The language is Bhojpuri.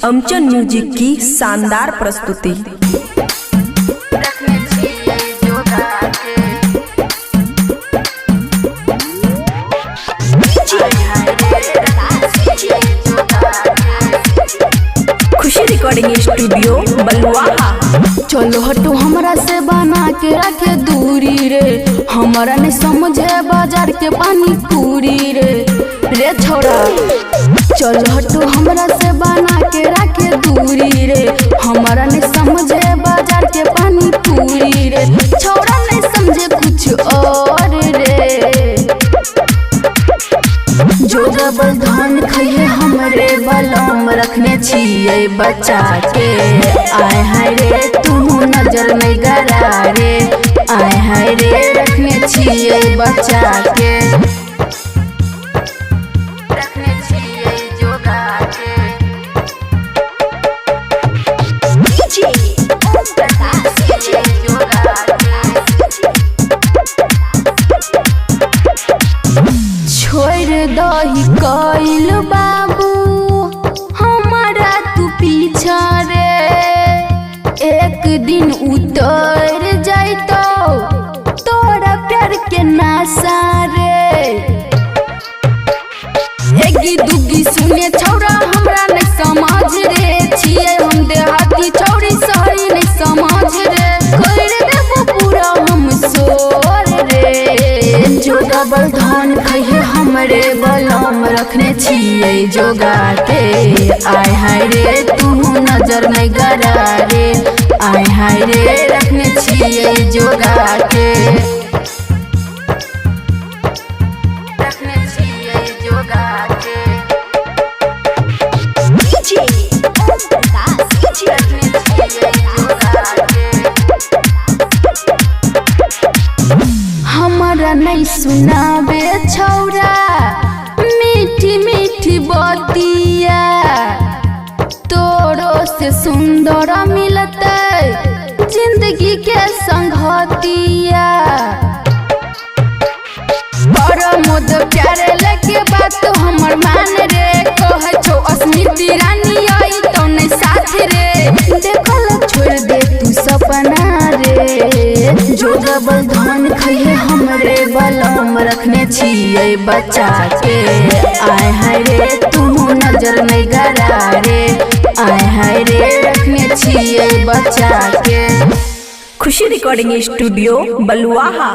अमचन म्यूजिक की शानदार प्रस्तुति। खुशी रिकॉर्डिंग स्टूडियो बलुआहा। चलो हटो हमरा से बना के रखे दूरी रे, हमारा नहीं समझे बाजार के पानी पूरी रे छोड़ा। चलो हटो हमरा से बना के रखे दूरी रे, हमारा नहीं समझे बाजार के पानी पूरी रे। छोड़ा नहीं समझे कुछ और रे, जो डबल धान खाइए हमरे बलम रखने छिए बचा के। आए हाय रे तू नजर नहीं गरा रे, आए हाय रे रखने छिए बचा के। रखने छिए जोगा के। छोड़ दही कइल बाबू हमारा तू पीछा रे, एक दिन उतर जाइतो तोरा प्यार के नासा रे। एगी दुगी सुने छौरा हमरा नहीं समझ रे, छिए हम देहाती छौरी सही नहीं समझ रे। कर देबो पूरा हम सोर रे, जो डबल धान खाइए हमरे बलम रखने छिए जोगा के। आय हाय रे तू नजर नहीं गरा रे, आय हाय रे रखने छिए जोगा के। रखने छिए जोगा के। हमारा नहीं सुनाबे छौरा मीठी मीठी बतिया, तोरो से सुंदर मिलते जिंदगी के संगतिया। बड़ मोद प्यारे लगे बात हमर मान रे, कहे छो अस्मिती रानी आई तो नहीं साथ रे। देखल छोड़ दे तू सपना रे, जो डबल धान खाइए हमरे बलम रखने छिए बचा के। आय हाय रे तू नजर नहीं गरा रे, आय हाय रे रखने छिए बचा के। खुशी रिकॉर्डिंग स्टूडियो बलुआहा।